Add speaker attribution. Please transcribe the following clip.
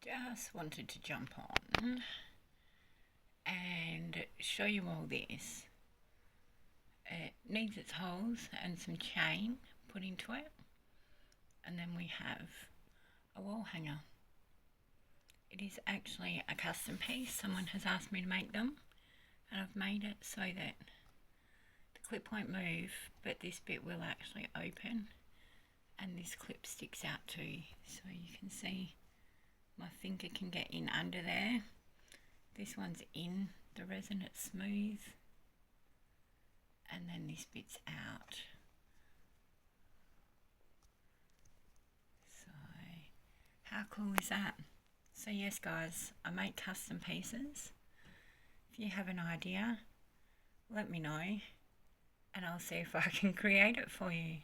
Speaker 1: Just wanted to jump on and show you all this. It needs its holes and some chain put into it, and then we have a wall hanger. It is actually a custom piece. Someone has asked me to make them, and I've made it so that the clip won't move, but this bit will actually open, and this clip sticks out too, so you can see my finger can get in under there. This one's in the resin, it's smooth, and then this bit's out. So how cool is that? So yes guys, I make custom pieces. If you have an idea, let me know and I'll see if I can create it for you.